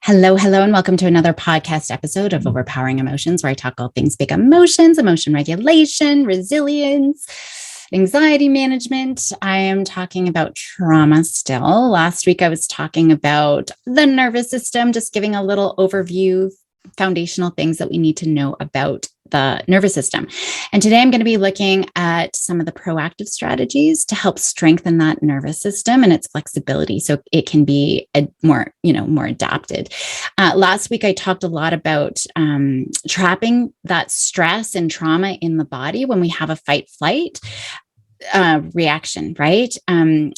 Hello, hello, and welcome to another podcast episode of Overpowering Emotions, where I talk all things big emotions, emotion regulation, resilience, anxiety management. I am talking about trauma still. Last week, I was talking about the nervous system, just giving a little overview, foundational things that we need to know about the nervous system. And today I'm going to be looking at some of the proactive strategies to help strengthen that nervous system and its flexibility so it can be more adapted. Last week, I talked a lot about trapping that stress and trauma in the body when we have a fight flight reaction, right?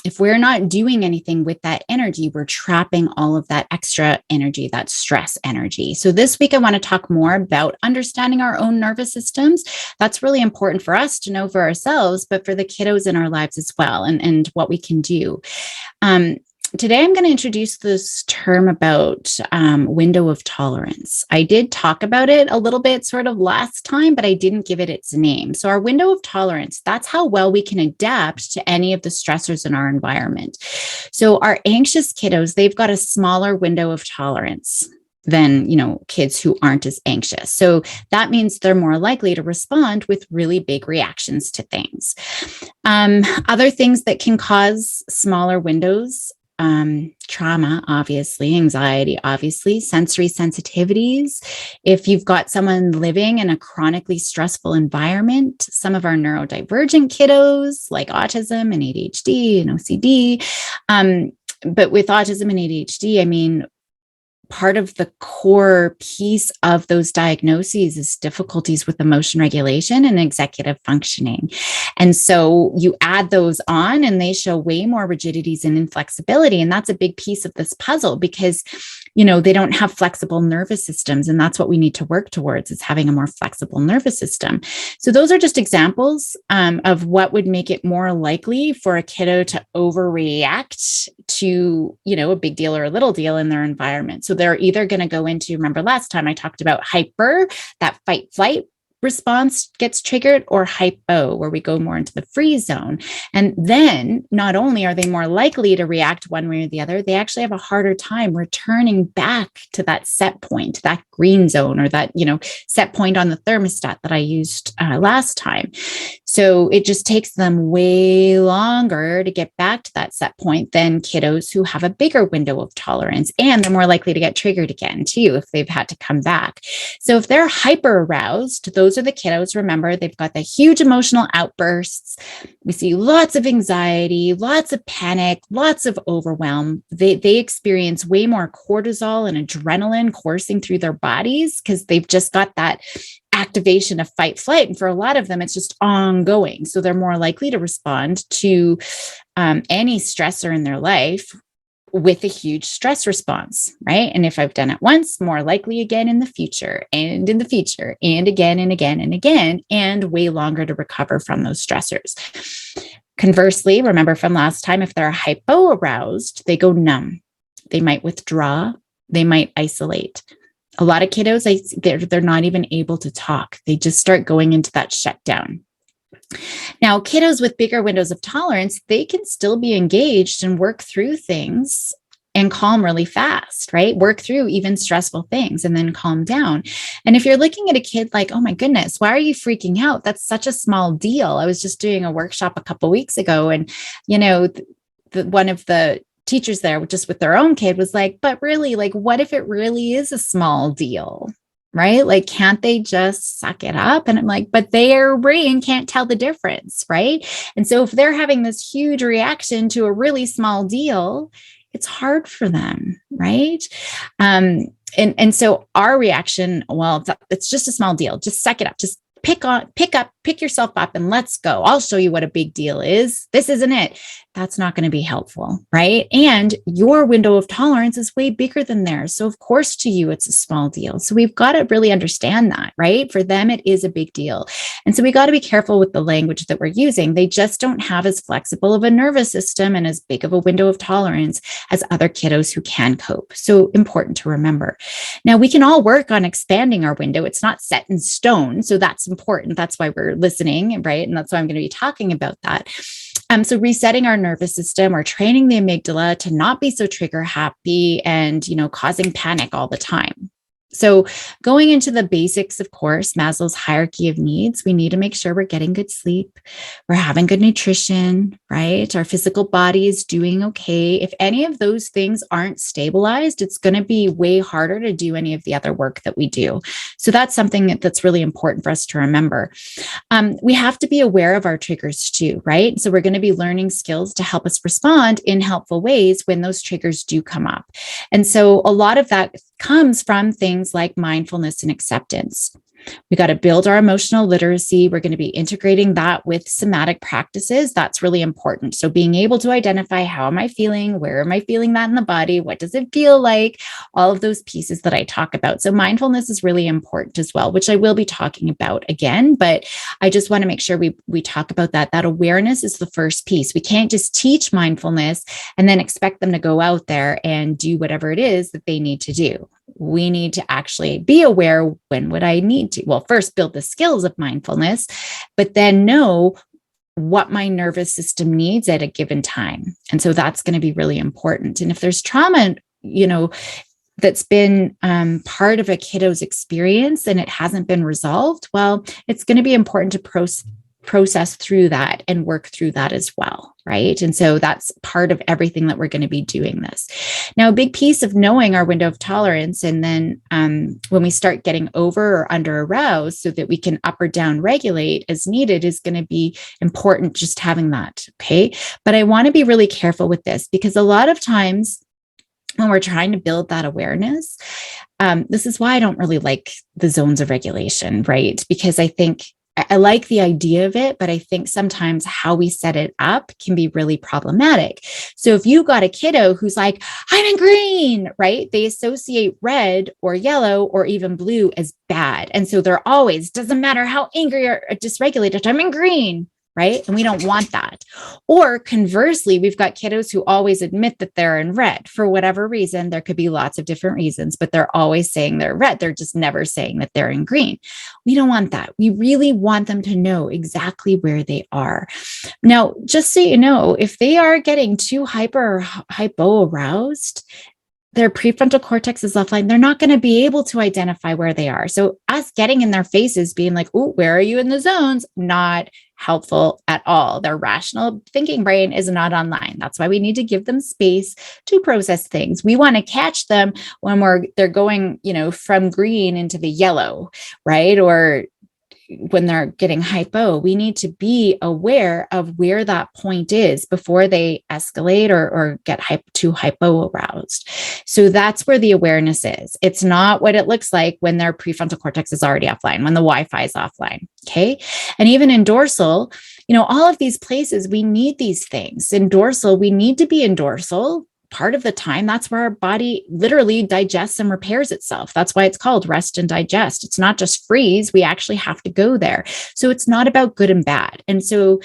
If we're not doing anything with that energy, we're trapping all of that extra energy, that stress energy. So this week, I want to talk more about understanding our own nervous systems. That's really important for us to know for ourselves, but for the kiddos in our lives as well, and what we can do. Today, I'm going to introduce this term about window of tolerance. I did talk about it a little bit sort of last time, but I didn't give it its name. So our window of tolerance, that's how well we can adapt to any of the stressors in our environment. So our anxious kiddos, they've got a smaller window of tolerance than, kids who aren't as anxious. So that means they're more likely to respond with really big reactions to things. Other things that can cause smaller windows, trauma, obviously, anxiety, obviously, sensory sensitivities. If you've got someone living in a chronically stressful environment, some of our neurodivergent kiddos like autism and ADHD and OCD. But with autism and ADHD, I mean, part of the core piece of those diagnoses is difficulties with emotion regulation and executive functioning. And so you add those on and they show way more rigidities and inflexibility. And that's a big piece of this puzzle because, they don't have flexible nervous systems. And that's what we need to work towards, is having a more flexible nervous system. So those are just examples of what would make it more likely for a kiddo to overreact to, a big deal or a little deal in their environment. So they're either going to go into, remember last time I talked about hyper, that fight flight response gets triggered, or hypo, where we go more into the freeze zone. And then not only are they more likely to react one way or the other, they actually have a harder time returning back to that set point, that green zone, or that, set point on the thermostat that I used last time. So it just takes them way longer to get back to that set point than kiddos who have a bigger window of tolerance, and they're more likely to get triggered again too if they've had to come back. So if they're hyper aroused, those are the kiddos, remember, they've got the huge emotional outbursts. We see lots of anxiety, lots of panic, lots of overwhelm. They experience way more cortisol and adrenaline coursing through their bodies because they've just got that activation of fight flight. And for a lot of them, it's just ongoing. So they're more likely to respond to any stressor in their life with a huge stress response, right? And if I've done it once, more likely again in the future, and in the future, and again and again and again, and way longer to recover from those stressors. Conversely, remember from last time, if they're hypo-aroused, they go numb. They might withdraw. They might isolate. A lot of kiddos, they're not even able to talk. They just start going into that shutdown. Now, kiddos with bigger windows of tolerance, they can still be engaged and work through things and calm really fast, right? Work through even stressful things and then calm down. And if you're looking at a kid like, oh my goodness, why are you freaking out? That's such a small deal. I was just doing a workshop a couple of weeks ago, and, one of the teachers there, just with their own kid, was like, but really, like, what if it really is a small deal? Right? Like, can't they just suck it up? And I'm like, but their brain can't tell the difference, right? And so if they're having this huge reaction to a really small deal, it's hard for them, right? And so our reaction, well, it's just a small deal. Just suck it up. Just pick yourself up and let's go. I'll show you what a big deal is. This isn't it. That's not going to be helpful, right? And your window of tolerance is way bigger than theirs. So of course to you, it's a small deal. So we've got to really understand that, right? For them, it is a big deal. And so we got to be careful with the language that we're using. They just don't have as flexible of a nervous system and as big of a window of tolerance as other kiddos who can cope. So important to remember. Now we can all work on expanding our window. It's not set in stone. So that's important. That's why we're listening, right? And that's why I'm going to be talking about that. So resetting our nervous system or training the amygdala to not be so trigger happy and, causing panic all the time. So going into the basics, of course, Maslow's hierarchy of needs, we need to make sure we're getting good sleep, we're having good nutrition, right? Our physical body is doing okay. If any of those things aren't stabilized, it's going to be way harder to do any of the other work that we do. So that's something that's really important for us to remember. We have to be aware of our triggers too, right? So we're going to be learning skills to help us respond in helpful ways when those triggers do come up. And so a lot of that comes from things like mindfulness and acceptance. We got to build our emotional literacy. We're going to be integrating that with somatic practices. That's really important. So being able to identify, how am I feeling? Where am I feeling that in the body? What does it feel like? All of those pieces that I talk about. So mindfulness is really important as well, which I will be talking about again, but I just want to make sure we talk about that. That awareness is the first piece. We can't just teach mindfulness and then expect them to go out there and do whatever it is that they need to do. We need to actually be aware, when would I need to? Well, first build the skills of mindfulness, but then know what my nervous system needs at a given time. And so that's going to be really important. And if there's trauma, that's been part of a kiddo's experience and it hasn't been resolved, well, it's going to be important to process through that and work through that as well, right? And so that's part of everything that we're going to be doing this. Now, a big piece of knowing our window of tolerance, and then when we start getting over or under aroused so that we can up or down regulate as needed, is going to be important, just having that, okay? But I want to be really careful with this, because a lot of times when we're trying to build that awareness, this is why I don't really like the zones of regulation, right? Because I think I like the idea of it, but I think sometimes how we set it up can be really problematic. So if you got a kiddo who's like, I'm in green, right? They associate red or yellow or even blue as bad. And so they're always, doesn't matter how angry or dysregulated, I'm in green, right? And we don't want that. Or conversely, we've got kiddos who always admit that they're in red for whatever reason. There could be lots of different reasons, but they're always saying they're red. They're just never saying that they're in green. We don't want that. We really want them to know exactly where they are. Now, just so you know, if they are getting too hyper or hypo aroused, their prefrontal cortex is offline. They're not going to be able to identify where they are. So us getting in their faces, being like, oh, where are you in the zones? Not helpful at all. Their rational thinking brain is not online. That's why we need to give them space to process things. We want to catch them when they're going, from green into the yellow, right? Or when they're getting hypo, we need to be aware of where that point is before they escalate or get too hypo aroused. So that's where the awareness is. It's not what it looks like when their prefrontal cortex is already offline, when the Wi-Fi is offline. Okay. And even in dorsal, all of these places, we need these things. In dorsal, we need to be in dorsal part of the time. That's where our body literally digests and repairs itself. That's why it's called rest and digest. It's not just freeze. We actually have to go there. So it's not about good and bad. And so,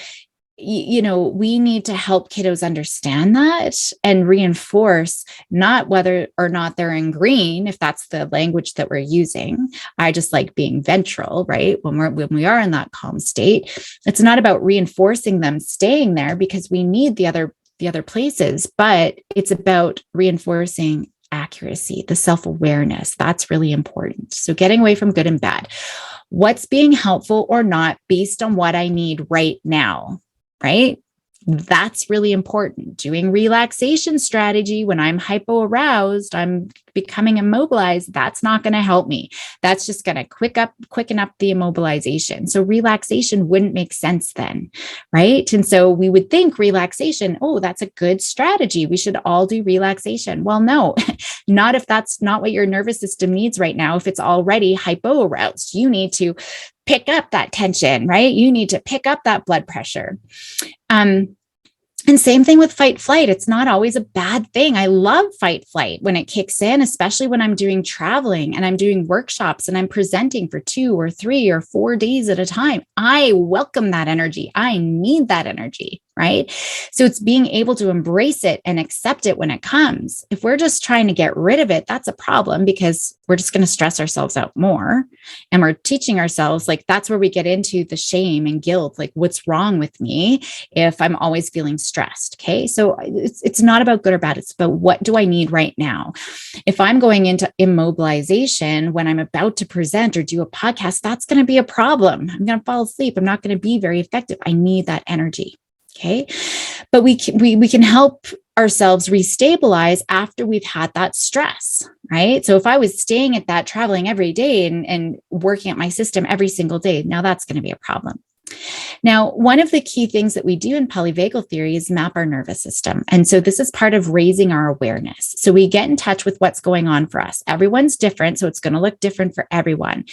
we need to help kiddos understand that and reinforce not whether or not they're in green, if that's the language that we're using. I just like being ventral, right? When we are in that calm state, it's not about reinforcing them staying there, because we need the other places, but it's about reinforcing accuracy, the self-awareness. That's really important. So getting away from good and bad. What's being helpful or not based on what I need right now, right? That's really important. Doing relaxation strategy when I'm hypo-aroused, I'm becoming immobilized, that's not going to help me. That's just going to quicken up the immobilization. So relaxation wouldn't make sense then, right? And so we would think relaxation, oh, that's a good strategy. We should all do relaxation. Well, no, not if that's not what your nervous system needs right now. If it's already hypo-aroused, you need to pick up that tension, right? You need to pick up that blood pressure. And same thing with fight flight. It's not always a bad thing. I love fight flight when it kicks in, especially when I'm doing traveling and I'm doing workshops and I'm presenting for 2 or 3 or 4 days at a time. I welcome that energy. I need that energy. right? So it's being able to embrace it and accept it when it comes. If we're just trying to get rid of it, that's a problem, because we're just going to stress ourselves out more. And we're teaching ourselves, like, that's where we get into the shame and guilt. Like, what's wrong with me if I'm always feeling stressed? Okay. So it's not about good or bad. It's about, what do I need right now? If I'm going into immobilization when I'm about to present or do a podcast, that's going to be a problem. I'm going to fall asleep. I'm not going to be very effective. I need that energy. Okay. But we can help ourselves restabilize after we've had that stress, right? So if I was staying at that, traveling every day and working at my system every single day, now that's going to be a problem. Now, one of the key things that we do in polyvagal theory is map our nervous system. And so this is part of raising our awareness. So we get in touch with what's going on for us. Everyone's different, so it's going to look different for everyone.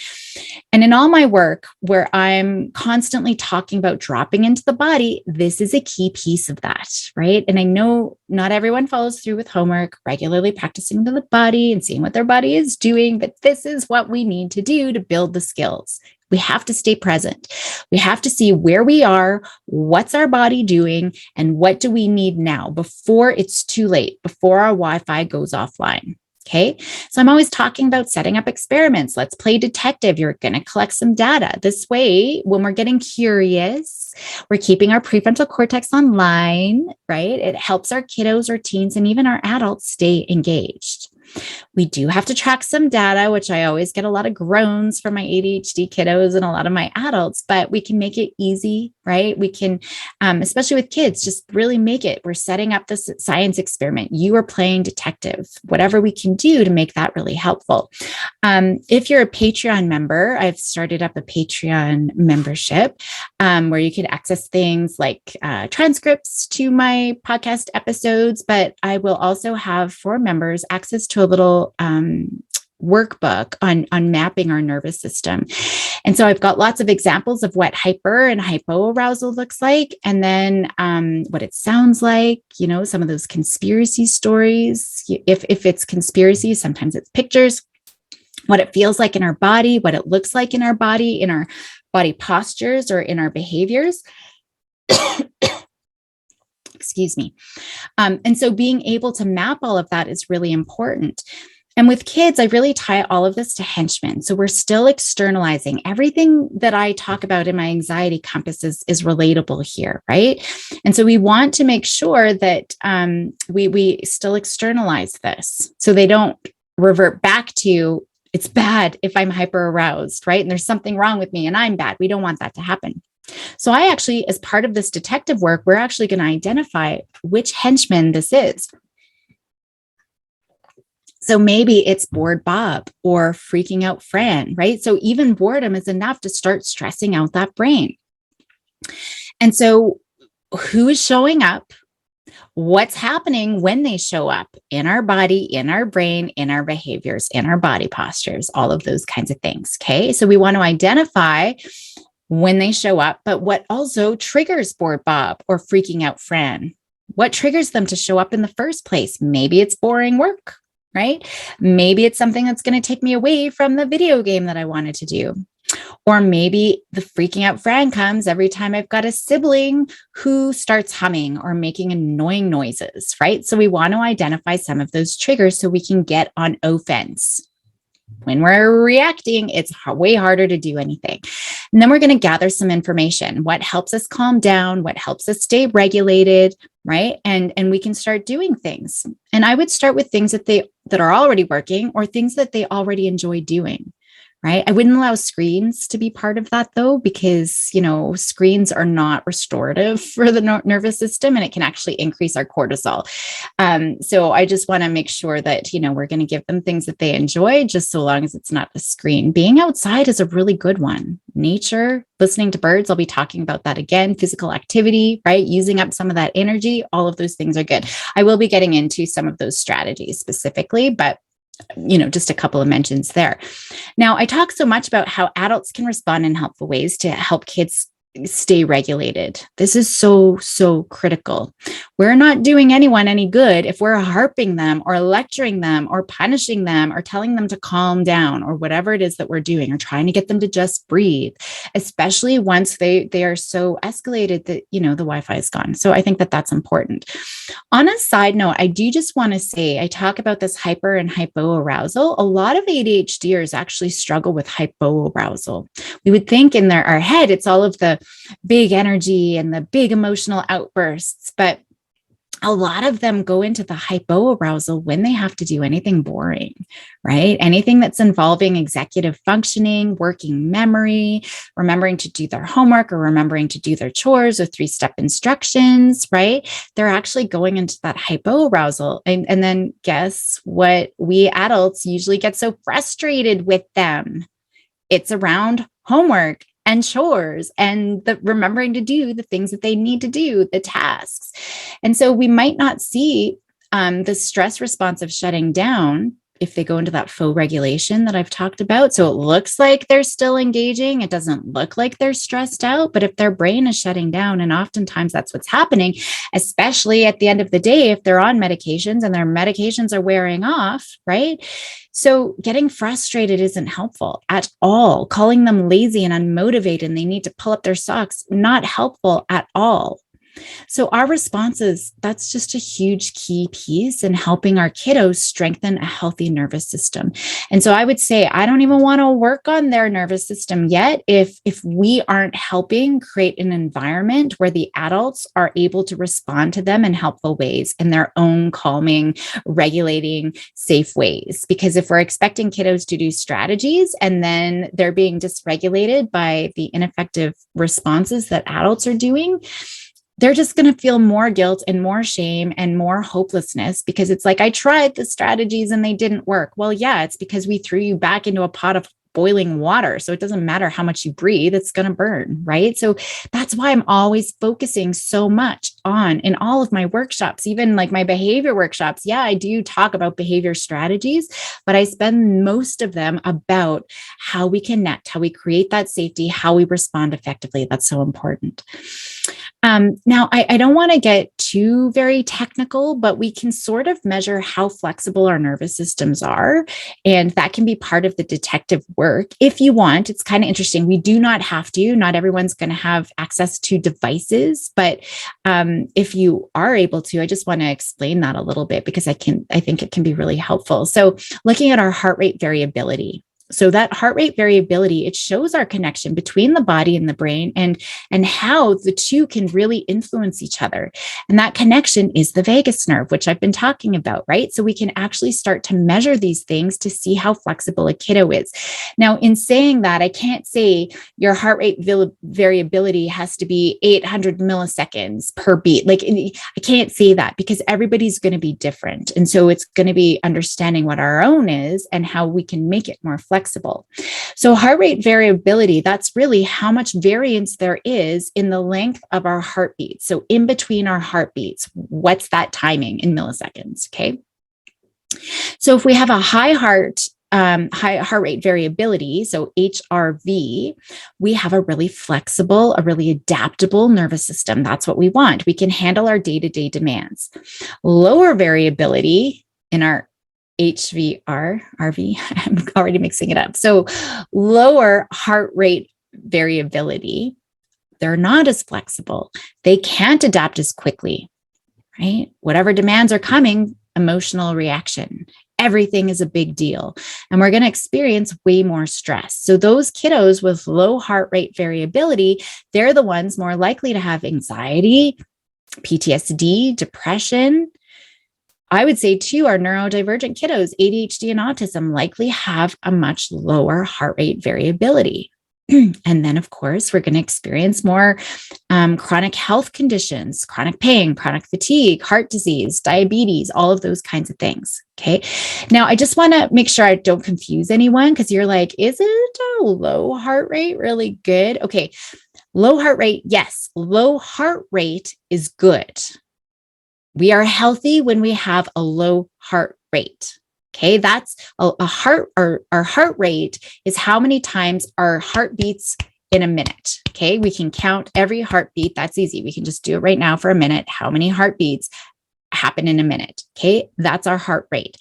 And in all my work, where I'm constantly talking about dropping into the body, this is a key piece of that, right? And I know not everyone follows through with homework, regularly practicing to the body and seeing what their body is doing, but this is what we need to do to build the skills. We have to stay present. We have to see where we are, what's our body doing, and what do we need now before it's too late, before our Wi-Fi goes offline. Okay. So I'm always talking about setting up experiments. Let's play detective. You're going to collect some data. This way, when we're getting curious, we're keeping our prefrontal cortex online, right? It helps our kiddos or teens and even our adults stay engaged. We do have to track some data, which I always get a lot of groans from my ADHD kiddos and a lot of my adults, but we can make it easy, right? We can, especially with kids, just really make it. We're setting up this science experiment. You are playing detective, whatever we can do to make that really helpful. If you're a Patreon member, I've started up a Patreon membership where you can access things like transcripts to my podcast episodes, but I will also have, for members, access to a little workbook on mapping our nervous system. And so I've got lots of examples of what hyper and hypoarousal looks like, and then what it sounds like, some of those conspiracy stories. If it's conspiracy, sometimes it's pictures, what it feels like in our body, what it looks like in our body postures or in our behaviors. Excuse me. And so being able to map all of that is really important. And with kids, I really tie all of this to henchmen. So we're still externalizing. Everything that I talk about in my anxiety compass is relatable here, right? And so we want to make sure that we still externalize this so they don't revert back to, it's bad if I'm hyper aroused, right? And there's something wrong with me and I'm bad. We don't want that to happen. So I actually, as part of this detective work, we're actually going to identify which henchman this is. So maybe it's bored Bob or freaking out Fran, right? So even boredom is enough to start stressing out that brain. And so who is showing up? What's happening when they show up in our body, in our brain, in our behaviors, in our body postures, all of those kinds of things. Okay. So we want to identify when they show up, but what also triggers bored Bob or freaking out Fran? What triggers them to show up in the first place? Maybe it's boring work, right? Maybe it's something that's going to take me away from the video game that I wanted to do. Or maybe the freaking out Fran comes every time I've got a sibling who starts humming or making annoying noises, right? So we want to identify some of those triggers so we can get on offense. When we're reacting, it's way harder to do anything. And then we're going to gather some information. What helps us calm down? What helps us stay regulated, right? And we can start doing things. And I would start with things that are already working or things that they already enjoy doing. Right. I wouldn't allow screens to be part of that, though, because, screens are not restorative for the nervous system, and it can actually increase our cortisol. So I just want to make sure that, we're going to give them things that they enjoy, just so long as it's not a screen. Being outside is a really good one. Nature, listening to birds. I'll be talking about that again. Physical activity, right? Using up some of that energy. All of those things are good. I will be getting into some of those strategies specifically, but just a couple of mentions there. Now, I talk so much about how adults can respond in helpful ways to help kids stay regulated. This is so, so critical. We're not doing anyone any good if we're harping them or lecturing them or punishing them or telling them to calm down or whatever it is that we're doing, or trying to get them to just breathe, especially once they are so escalated that, the Wi-Fi is gone. So I think that that's important. On a side note, I do just want to say, I talk about this hyper and hypoarousal. A lot of ADHDers actually struggle with hypoarousal. We would think in our head, it's all of the big energy and the big emotional outbursts, but a lot of them go into the hypoarousal when they have to do anything boring, right? Anything that's involving executive functioning, working memory, remembering to do their homework or remembering to do their chores or 3-step instructions, right? They're actually going into that hypoarousal. And then guess what? We adults usually get so frustrated with them. It's around homework and chores and the remembering to do the things that they need to do, the tasks. And so we might not see the stress response of shutting down if they go into that faux regulation that I've talked about. So it looks like they're still engaging. It doesn't look like they're stressed out, but if their brain is shutting down, and oftentimes that's what's happening, especially at the end of the day, if they're on medications and their medications are wearing off, right? So getting frustrated isn't helpful at all. Calling them lazy and unmotivated and they need to pull up their socks, not helpful at all. So our responses, that's just a huge key piece in helping our kiddos strengthen a healthy nervous system. And so I would say, I don't even want to work on their nervous system yet if we aren't helping create an environment where the adults are able to respond to them in helpful ways, in their own calming, regulating, safe ways. Because if we're expecting kiddos to do strategies and then they're being dysregulated by the ineffective responses that adults are doing, they're just going to feel more guilt and more shame and more hopelessness, because it's like, I tried the strategies and they didn't work. Well, yeah, it's because we threw you back into a pot of boiling water. So it doesn't matter how much you breathe, it's going to burn, right? So that's why I'm always focusing so much on, in all of my workshops, even like my behavior workshops. Yeah, I do talk about behavior strategies, but I spend most of them about how we connect, how we create that safety, how we respond effectively. That's so important. Now, I don't want to get too very technical, but we can sort of measure how flexible our nervous systems are. And that can be part of the detective work if you want. It's kind of interesting. We do not have to. Not everyone's going to have access to devices, but if you are able to, I just want to explain that a little bit, because I think it can be really helpful. So looking at our heart rate variability. So that heart rate variability, it shows our connection between the body and the brain, and how the two can really influence each other. And that connection is the vagus nerve, which I've been talking about, right? So we can actually start to measure these things to see how flexible a kiddo is. Now, in saying that, I can't say your heart rate variability has to be 800 milliseconds per beat. Like, I can't say that, because everybody's going to be different. And so it's going to be understanding what our own is and how we can make it more flexible. So heart rate variability, that's really how much variance there is in the length of our heartbeats. So in between our heartbeats, what's that timing in milliseconds? Okay. So if we have a high heart rate variability, so HRV, we have a really flexible, a really adaptable nervous system. That's what we want. We can handle our day-to-day demands. Lower variability in our RV, I'm already mixing it up. So lower heart rate variability, they're not as flexible. They can't adapt as quickly, right? Whatever demands are coming, emotional reaction. Everything is a big deal. And we're going to experience way more stress. So those kiddos with low heart rate variability, they're the ones more likely to have anxiety, PTSD, depression. I would say too, our neurodivergent kiddos, ADHD and autism, likely have a much lower heart rate variability. And then, of course, we're going to experience more chronic health conditions, chronic pain, chronic fatigue, heart disease, diabetes, all of those kinds of things. Okay. Now, I just want to make sure I don't confuse anyone, because you're like, isn't a low heart rate really good? Okay. Low heart rate. Yes. Low heart rate is good. We are healthy when we have a low heart rate. Okay, that's our heart rate is how many times our heart beats in a minute. Okay. We can count every heartbeat. That's easy. We can just do it right now for a minute. How many heartbeats happen in a minute? Okay. That's our heart rate.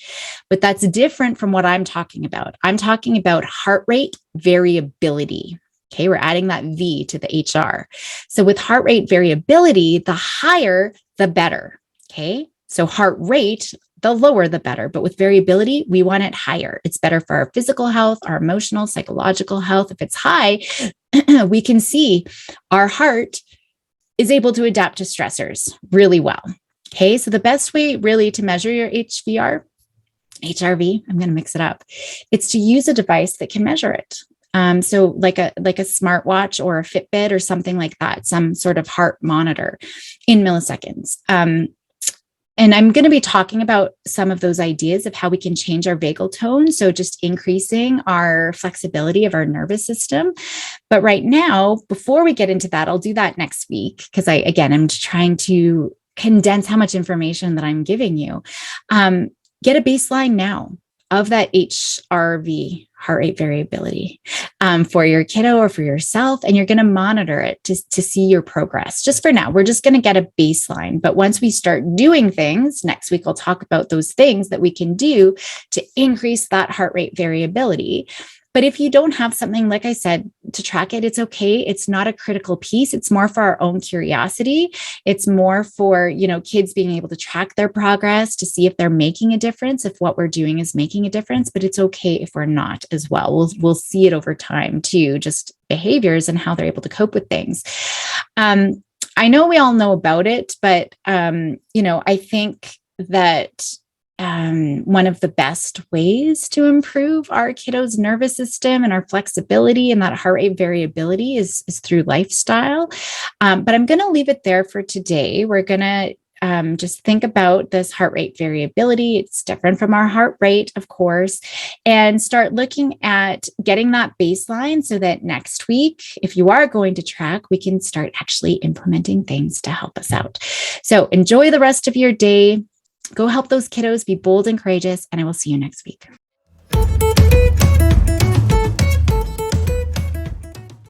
But that's different from what I'm talking about. I'm talking about heart rate variability. Okay. We're adding that V to the HR. So with heart rate variability, the higher, the better. Okay. So heart rate, the lower, the better. But with variability, we want it higher. It's better for our physical health, our emotional, psychological health. If it's high, we can see our heart is able to adapt to stressors really well. Okay. So the best way really to measure your HRV, I'm going to mix it up. It's to use a device that can measure it. So like a smartwatch or a Fitbit or something like that, some sort of heart monitor in milliseconds. And I'm going to be talking about some of those ideas of how we can change our vagal tone. So just increasing our flexibility of our nervous system. But right now, before we get into that, I'll do that next week because I'm trying to condense how much information that I'm giving you. Get a baseline now of that HRV, heart rate variability, for your kiddo or for yourself, and you're going to monitor it to see your progress. Just for now, we're just going to get a baseline. But once we start doing things, next week, I'll talk about those things that we can do to increase that heart rate variability. But if you don't have something, like I said, to track it, it's okay. It's not a critical piece. It's more for our own curiosity. It's more for, kids being able to track their progress to see if they're making a difference, if what we're doing is making a difference. But it's okay if we're not as well. We'll see it over time too, just behaviors and how they're able to cope with things. I know we all know about it, but, I think that one of the best ways to improve our kiddos' nervous system and our flexibility and that heart rate variability is through lifestyle. But I'm going to leave it there for today. We're going to just think about this heart rate variability. It's different from our heart rate, of course, and start looking at getting that baseline so that next week, if you are going to track, we can start actually implementing things to help us out. So enjoy the rest of your day. Go help those kiddos be bold and courageous, and I will see you next week.